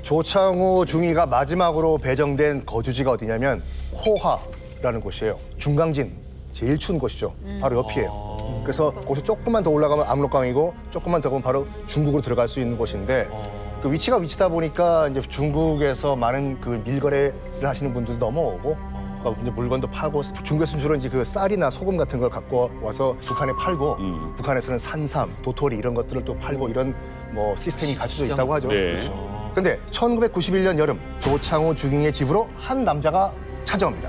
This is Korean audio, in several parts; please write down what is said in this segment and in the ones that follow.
조창호 중위가 마지막으로 배정된 거주지가 어디냐면 호화라는 곳이에요. 중강진, 제일 추운 곳이죠. 바로 옆이에요. 그래서 거기서 조금만 더 올라가면 압록강이고 조금만 더 가면 바로 중국으로 들어갈 수 있는 곳인데 그 위치가 위치다 보니까 이제 중국에서 많은 그 밀거래를 하시는 분들도 넘어오고 이제 물건도 팔고 중국에서는 주로 이제 그 쌀이나 소금 같은 걸 갖고 와서 북한에 팔고 북한에서는 산삼, 도토리 이런 것들을 또 팔고 이런 뭐 시스템이 갖춰져 있다고 하죠. 네. 그렇죠. 근데 1991년 여름 조창호 중위의 집으로 한 남자가 찾아옵니다.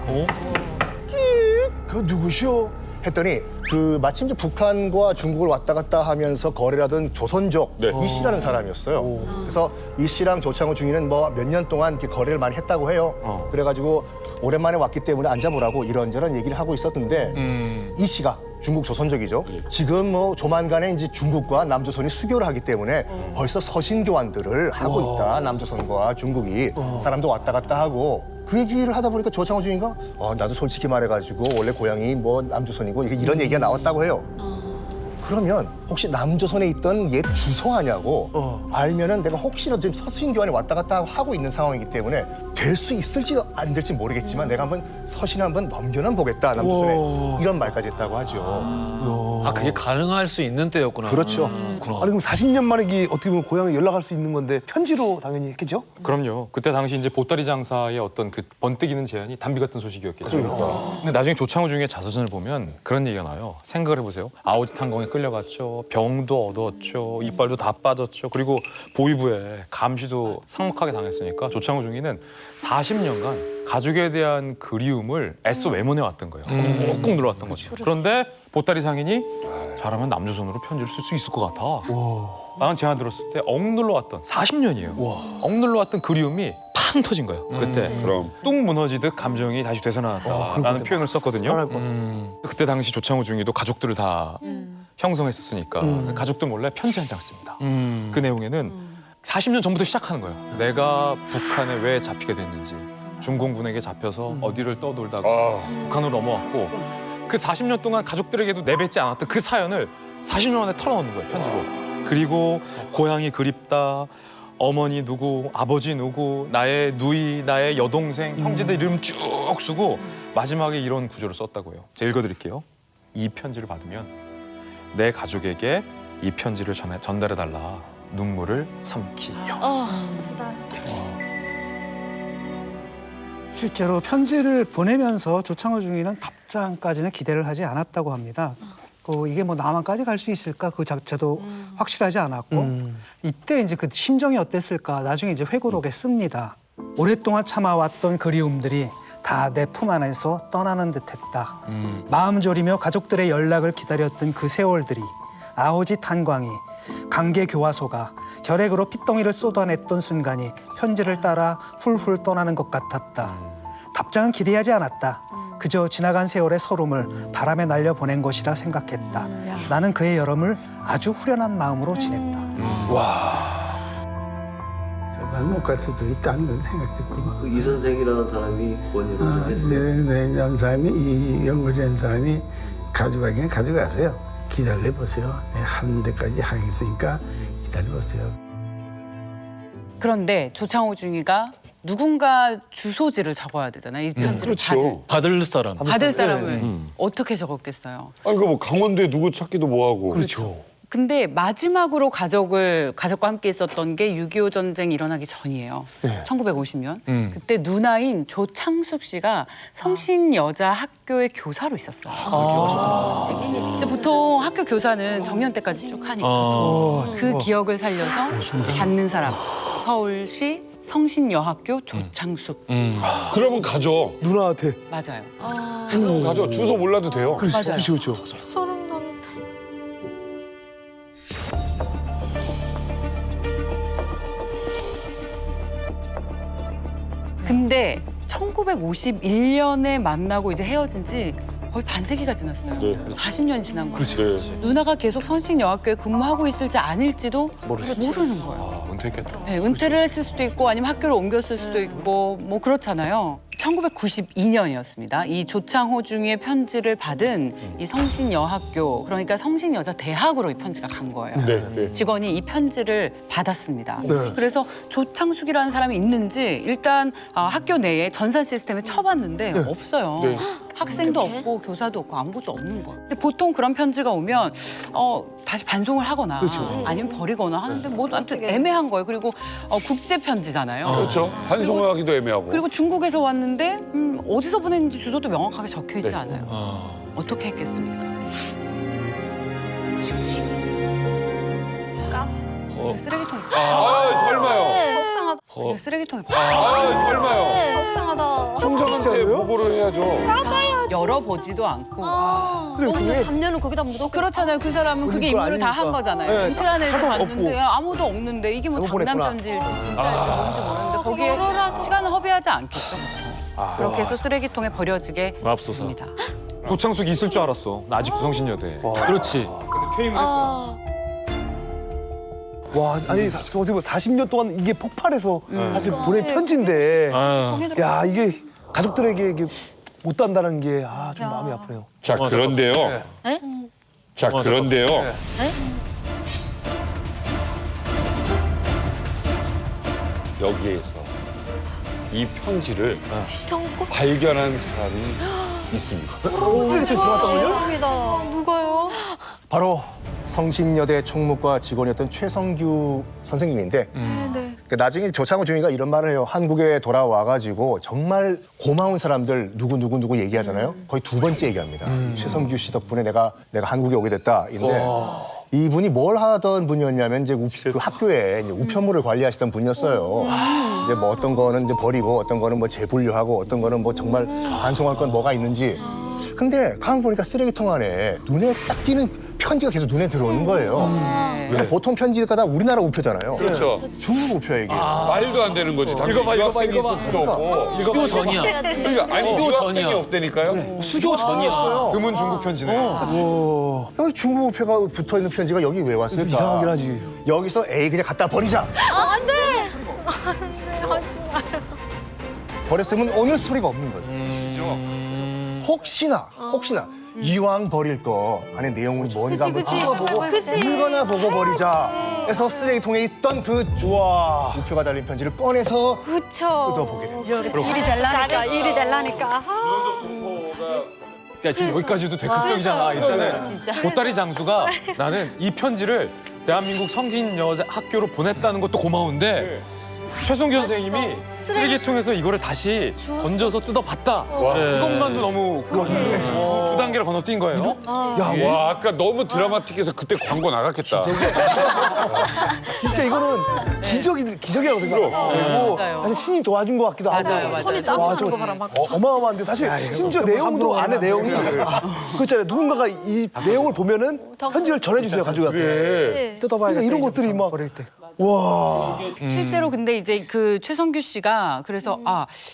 그 누구시오? 했더니 그 마침 이제 북한과 중국을 왔다 갔다 하면서 거래를 하던 조선족 네. 이 씨라는 사람이었어요. 그래서 이 씨랑 조창호 중위는 뭐 몇 년 동안 이렇게 거래를 많이 했다고 해요. 그래가지고 오랜만에 왔기 때문에 앉아보라고 이런저런 얘기를 하고 있었는데 이 씨가 중국 조선족이죠. 지금 뭐 조만간에 이제 중국과 남조선이 수교를 하기 때문에 벌써 서신 교환들을 하고 있다. 남조선과 중국이 사람도 왔다 갔다 하고 그 얘기를 하다 보니까 조창호 중위가 나도 솔직히 말해가지고 원래 고향이 뭐 남조선이고 이런 얘기가 나왔다고 해요. 그러면 혹시 남조선에 있던 옛 주소 아냐고 알면은 내가 혹시라도 지금 서신 교환에 왔다 갔다 하고 있는 상황이기 때문에 될 수 있을지 안 될지 모르겠지만 내가 한번 서신 한번 넘겨는 보겠다 남조선에 이런 말까지 했다고 하죠. 아, 그게 가능할 수 있는 때였구나. 그렇죠. 아니 그럼 40년 만에 이게 어떻게 보면 고향에 연락할 수 있는 건데 편지로 당연히 했겠죠? 그럼요. 그때 당시 이제 보따리 장사의 어떤 그 번뜩이는 제안이 담비 같은 소식이었겠죠. 근데 나중에 조창호 중위의 자서전을 보면 그런 얘기가 나와요. 생각을 해보세요. 아오지 탄광에 끌려갔죠. 병도 얻었죠. 이빨도 다 빠졌죠. 그리고 보위부에 감시도 삭막하게 당했으니까 조창호 중위는 40년간 가족에 대한 그리움을 애써 외면해 왔던 거예요. 꾹꾹 눌러왔던 거죠. 그런데 보따리 상인이 잘하면 남조선으로 편지를 쓸 수 있을 것 같아. 나는 제안 들었을 때 억눌러 왔던 40년이에요. 억눌러 왔던 그리움이 팡 터진 거예요. 그때 그럼. 뚝 무너지듯 감정이 다시 되살아났다라는 표현을 썼거든요. 편할 것 같아. 그때 당시 조창호 중위도 가족들을 다 형성했었으니까 가족들 몰래 편지 한 장을 씁니다. 그 내용에는 40년 전부터 시작하는 거예요. 내가 북한에 왜 잡히게 됐는지, 중공군에게 잡혀서 어디를 떠돌다가 북한으로 넘어왔고 그 40년 동안 가족들에게도 내뱉지 않았던 그 사연을 40년 만에 털어놓는 거예요, 편지로. 그리고 고향이 그립다, 어머니 누구, 아버지 누구, 나의 누이, 나의 여동생, 형제들 이름 쭉 쓰고 마지막에 이런 구절을 썼다고 해요. 제가 읽어드릴게요. 이 편지를 받으면 내 가족에게 이 편지를 전달해달라. 눈물을 삼키며. 실제로 편지를 보내면서 조창호 중위는 답장까지는 기대를 하지 않았다고 합니다. 이게 뭐 남한까지 갈 수 있을까 그 자체도 확실하지 않았고 이때 이제 그 심정이 어땠을까 나중에 이제 회고록에 씁니다. 오랫동안 참아왔던 그리움들이 다 내 품 안에서 떠나는 듯했다. 마음 졸이며 가족들의 연락을 기다렸던 그 세월들이 아오지 탄광이 강계 교화소가 결핵으로 핏덩이를 쏟아냈던 순간이 편지를 따라 훌훌 떠나는 것 같았다. 답장은 기대하지 않았다. 그저 지나간 세월의 서름을 바람에 날려 보낸 것이라 생각했다. 나는 그의 여름을 아주 후련한 마음으로 지냈다. 정말 못 갈 수도 있다는 생각했고. 이 선생이라는 사람이 권유를 좀 했어요. 네, 사람이 이 연구리라는 사람이 가져가긴 가져가세요. 기다려보세요. 네, 하는 데까지 하겠으니까 기다려보세요. 그런데 조창호 중위가 누군가 주소지를 적어야 되잖아요. 이 편지를 그렇죠. 받을 사람. 받을 사람을 어떻게 적었겠어요. 아니 그 뭐 강원도에 누구 찾기도 뭐하고. 그렇죠. 근데 마지막으로 가족과 함께 있었던 게 6.25 전쟁 일어나기 전이에요. 1950년. 그때 누나인 조창숙 씨가 성신 여자 학교의 교사로 있었어요. 근데 보통 학교 교사는 정년 때까지 쭉 하니까 그 기억을 살려서 받는 사람 서울시 성신여학교 조창숙. 그러면 가죠. 누나한테. 맞아요. 가죠. 주소 몰라도 돼요. 그렇죠. 맞아요. 그렇죠. 소름 돋는다. 근데 1951년에 만나고 이제 헤어진 지 거의 반세기가 지났어요. 네. 40년이 지난 거예요. 그렇지. 누나가 계속 선신여학교에 근무하고 있을지 아닐지도 모르는 거예요. 은퇴했겠다. 네, 은퇴를 했을 수도 있고 아니면 학교를 옮겼을 수도 있고 뭐 그렇잖아요. 1992년이었습니다. 이 조창호 중위의 편지를 받은 이 성신여학교, 그러니까 성신여자대학으로 이 편지가 간 거예요. 네. 직원이 이 편지를 받았습니다. 네. 그래서 조창숙이라는 사람이 있는지 일단 학교 내에 전산 시스템에 쳐봤는데 없어요. 네. 학생도 어떡해? 없고 교사도 없고 아무것도 없는 거예요. 근데 보통 그런 편지가 오면 다시 반송을 하거나 아니면 버리거나 하는데 뭐 아무튼 애매한 거예요. 그리고 국제 편지잖아요. 그렇죠. 반송하기도 애매하고. 그리고 중국에서 왔는데 어디서 보냈는지 주소도 명확하게 적혀 있지 않아요. 어떻게 했겠습니까? 쓰레기통에 설마요. 속상하다. 쓰레기통에 설마요. 속상하다. 총장한테 보고를 해야죠. 열어보지도 않고 거기서 3년을 거기다 묻었고. 그렇잖아요. 그 사람은 그게 그건 임무를 다 한 아니니까. 거잖아요. 네, 인트라넷에 차도 봤는데 없고. 아무도 없는데 이게 뭐 잘못 장난 보냈구나. 편지일지 진짜일지 뭔지 모르는데 거기에 시간을 허비하지 않겠죠. 그렇게 해서 쓰레기통에 버려지게 맙소사. 됩니다. 조창숙이 있을 줄 알았어. 나 아직 부성신여대. 그렇지. 와, 아니 어떻게 보면 40년 동안 이게 폭발해서 사실 보낸 편지인데, 아, 야 이게 가족들에게 이게 못 단다는 게 좀 마음이 아프네요. 자, 그런데요. 에? 자, 그런데요. 에? 여기에서 이 편지를 발견한 사람이 있습니다. 쓰레기통에 들어갔다고요? 대박이다. 누가요? 바로 성신여대 총무과 직원이었던 최성규 선생님인데 나중에 조창호 중위가 이런 말을 해요. 한국에 돌아와가지고 정말 고마운 사람들 누구 얘기하잖아요. 거의 두 번째 얘기합니다. 최성규 씨 덕분에 내가 한국에 오게 됐다. 인데 이분이 뭘 하던 분이었냐면 이제 그 학교에 이제 우편물을 관리하시던 분이었어요. 이제 뭐 어떤 거는 이제 버리고 어떤 거는 뭐 재분류하고 어떤 거는 뭐 정말 반송할 건 뭐가 있는지. 근데 가만 보니까 쓰레기통 안에 눈에 딱 띄는 편지가 계속 눈에 들어오는 거예요. 그러니까 보통 편지가 다 우리나라 우표잖아요. 그렇죠. 중국 우표야 이게. 말도 안 되는 거지. 당시 유학생이 있을 수도 없고. 수교 전이야. 그러니까 아니 수교 유학생이 전이야. 없다니까요. 수교 전이야. 드문 중국 편지네. 여기 중국 우표가 붙어 있는 편지가 여기 왜 왔을까? 이상하긴 하지. 여기서 에이 그냥 갖다 버리자. 안 돼. 버렸으면 오늘 소리가 없는 거죠. 혹시나 이왕 버릴 거 안에 내용이 뭔가 한번 뜯어보고 읽거나 보고 버리자 해서 쓰레기통에 있던 그 우표가 달린 편지를 꺼내서 뜯어보게 됩니다. 일이 될라니까. 야, 지금 여기까지도 되게 극적이잖아. 일단은 보따리 장수가 나는 이 편지를 대한민국 성신여자 학교로 보냈다는 것도 고마운데 최성규 선생님이 쓰레기통에서 이거를 다시 건져서 뜯어봤다. 이것만도 너무 두 단계를 건너뛴 거예요. 와, 아까 너무 드라마틱해서 그때 광고 나갔겠다. 진짜 이거는 기적이라고 생각하고 맞아요. 사실 신이 도와준 것 같기도 하고. 맞아요. 손이 따뜻한 거 봐라 막. 어마어마한데 사실 심지어 내용도 안에 내용이 그렇잖아요. 누군가가 이 내용을 보면은 편지를 전해주세요 가족한테. 뜯어봐야겠다. 그러니까 이런 것들이 막 버릴 때. 와. 실제로 근데 이제 그 최성규 씨가 그래서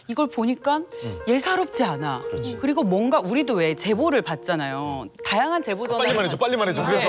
이걸 보니까 예사롭지 않아. 그리고 뭔가 우리도 왜 제보를 받잖아요. 다양한 제보 전화. 빨리 말해줘. 그래서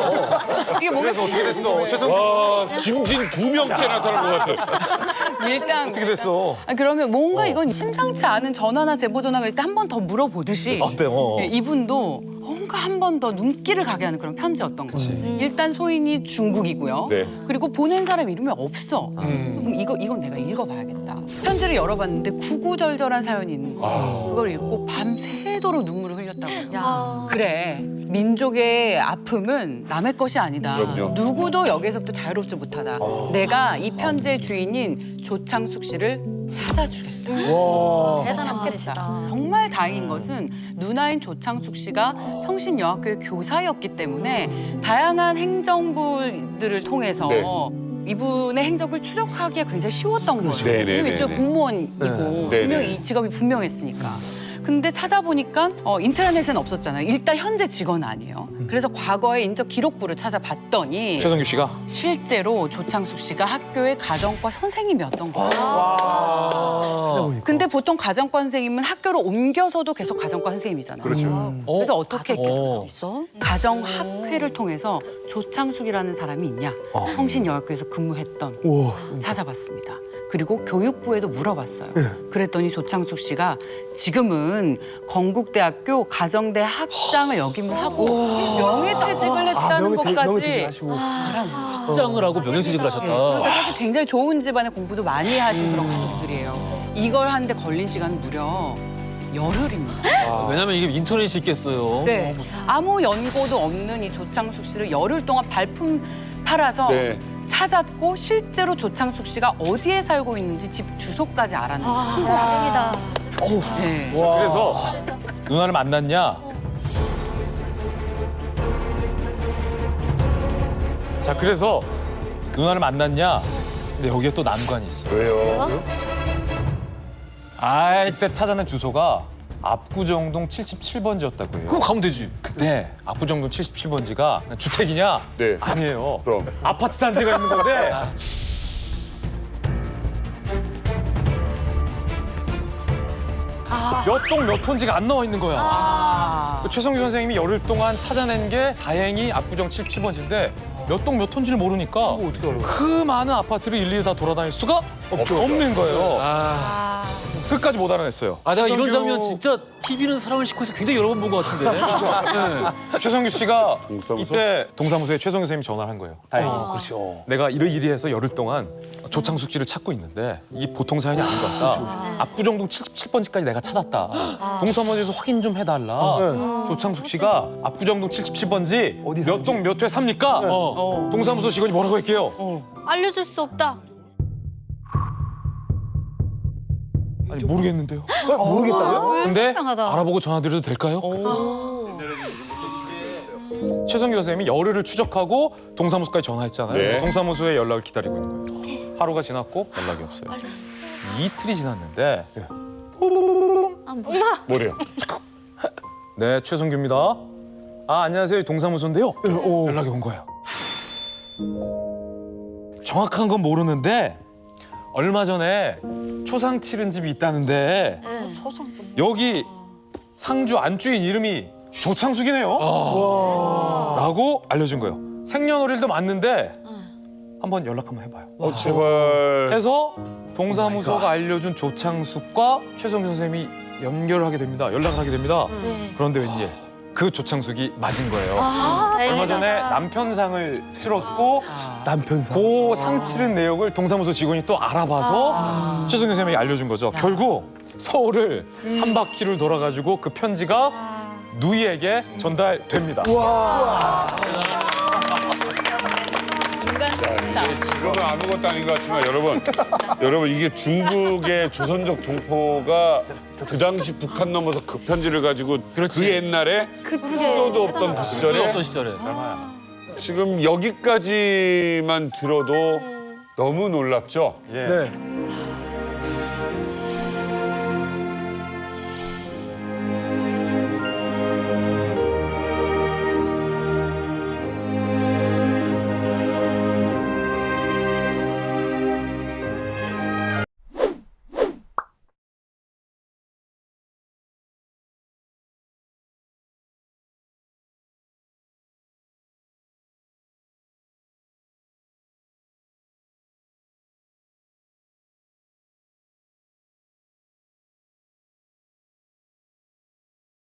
이게 뭔가 그래서 어떻게 됐어? 최성규 와, 김진 2명째 나타난 것 같아. 일단 어떻게 됐어? 그러면 뭔가 이건 심상치 않은 전화나 제보 전화가 있을 때 한 번 더 물어보듯이 네, 이분도 뭔가 한 번 더 눈길을 가게 하는 그런 편지였던 거지. 일단 소인이 중국이고요. 네. 그리고 보낸 사람 이름이 없어. 그럼 이건 내가 읽어봐야겠다. 편지를 열어봤는데 구구절절한 사연이 있는 거예요. 그걸 읽고 밤새도록 눈물을 흘렸다고요. 그래, 민족의 아픔은 남의 것이 아니다. 그럼요. 누구도 여기에서부터 자유롭지 못하다. 내가 이 편지의 주인인 조창숙 씨를 찾아주겠다. 대단한 분이시다. 정말 다행인 것은 누나인 조창숙 씨가 성신여학교의 교사였기 때문에 다양한 행정부들을 통해서 네. 이분의 행적을 추적하기가 굉장히 쉬웠던 거예요. 네, 네, 왜냐면 네, 이쪽 네. 공무원이고 네, 분명히 네. 이 직업이 분명했으니까. 근데 찾아보니까 인트라넷은 없었잖아요. 일단 현재 직원은 아니에요. 그래서 과거의 인적 기록부를 찾아봤더니 최성규 씨가 실제로 조창숙 씨가 학교의 가정과 선생님이었던 거예요. 근데 보통 가정과 선생님은 학교를 옮겨서도 계속 가정과 선생님이잖아요. 그렇죠. 그래서 어떻게 했겠어요? 가정학회를 통해서 조창숙이라는 사람이 있냐? 성신여학교에서 근무했던 찾아봤습니다. 그리고 교육부에도 물어봤어요. 그랬더니 조창숙 씨가 지금은 건국대학교 가정대 학장을 역임을 하고 명예퇴직을 했다는 것까지 학장을 하고 명예퇴직을 하셨다. 그러니까 사실 굉장히 좋은 집안에 공부도 많이 하신 그런 가족들이에요. 이걸 하는데 걸린 시간은 무려 열흘입니다. 왜냐면 이게 인터넷이 있겠어요. 네. 아무 연고도 없는 이 조창숙 씨를 열흘 동안 발품 팔아서 네. 찾았고 실제로 조창숙 씨가 어디에 살고 있는지 집 주소까지 알았는데 다행이다. 네. 그래서 누나를 만났냐? 자, 그래서 누나를 만났냐? 근데 여기에 또 난관이 있어요. 왜요? 그때 찾아낸 주소가 압구정동 77번지였다고 해요. 그럼 가면 되지. 근데 압구정동 77번지가 주택이냐? 네. 아니에요. 그럼. 아파트 단지가 있는 건데 몇 동 몇 톤지가 안 나와 있는 거야. 최성규 선생님이 열흘 동안 찾아낸 게 다행히 압구정 77번지인데 몇 동 몇 톤지를 모르니까 그 많은 아파트를 일일이 다 돌아다닐 수가 없는 거예요. 끝까지 못 알아냈어요. 내가 이런 최성규- 장면 진짜 TV는 사랑을 싣고서 굉장히 여러 번 본 것 같은데. 네. 최성규 씨가 동사무소? 이때 동사무소에 최성규 선생님이 전화를 한 거예요. 다행히. 그렇죠. 내가 이리 해서 열흘 동안 조창숙 씨를 찾고 있는데 이게 보통 사연이 아닌 것 같다. 압구정동 77번지까지 내가 찾았다. 동사무소에서 확인 좀 해달라. 조창숙 씨가 압구정동 77번지 몇 동 몇 회 삽니까? 동사무소 직원이 뭐라고 할게요? 알려줄 수 없다. 아니 모르겠는데요. 모르겠다고요? 근데 이상하다. 알아보고 전화드려도 될까요? 최성규 선생님이 열흘을 추적하고 동사무소까지 전화했잖아요. 네. 동사무소에 연락을 기다리고 있는 거예요. 하루가 지났고 연락이 없어요. 이틀이 지났는데 뭐래요? 네, 최성규입니다. 안녕하세요. 동사무소인데요. 연락이 온 거예요. 정확한 건 모르는데 얼마 전에 초상 치른 집이 있다는데 여기 상주 안주인 이름이 조창숙이네요. 라고 알려준 거예요. 생년월일도 맞는데 한번 연락 한번 해봐요. 제발. 해서 동사무소가 알려준 조창숙과 최성규 선생님이 연결을 하게 됩니다. 연락을 하게 됩니다. 그런데 웬일? 그 조창숙이 맞은 거예요. 얼마 전에 남편상을 치렀고 남편상. 그 상 치른 내역을 동사무소 직원이 또 알아봐서 최성규 선생님이 알려준 거죠. 결국 서울을 한 바퀴를 돌아가지고 그 편지가 누이에게 전달됩니다. 지금은 아무것도 아닌 것 같지만 여러분 이게 중국의 조선적 동포가 그 당시 북한 넘어서 그 편지를 가지고 그 옛날에 수도도 없던 그 시절에 어떤 시절에. 지금 여기까지만 들어도 너무 놀랍죠? 예. 네.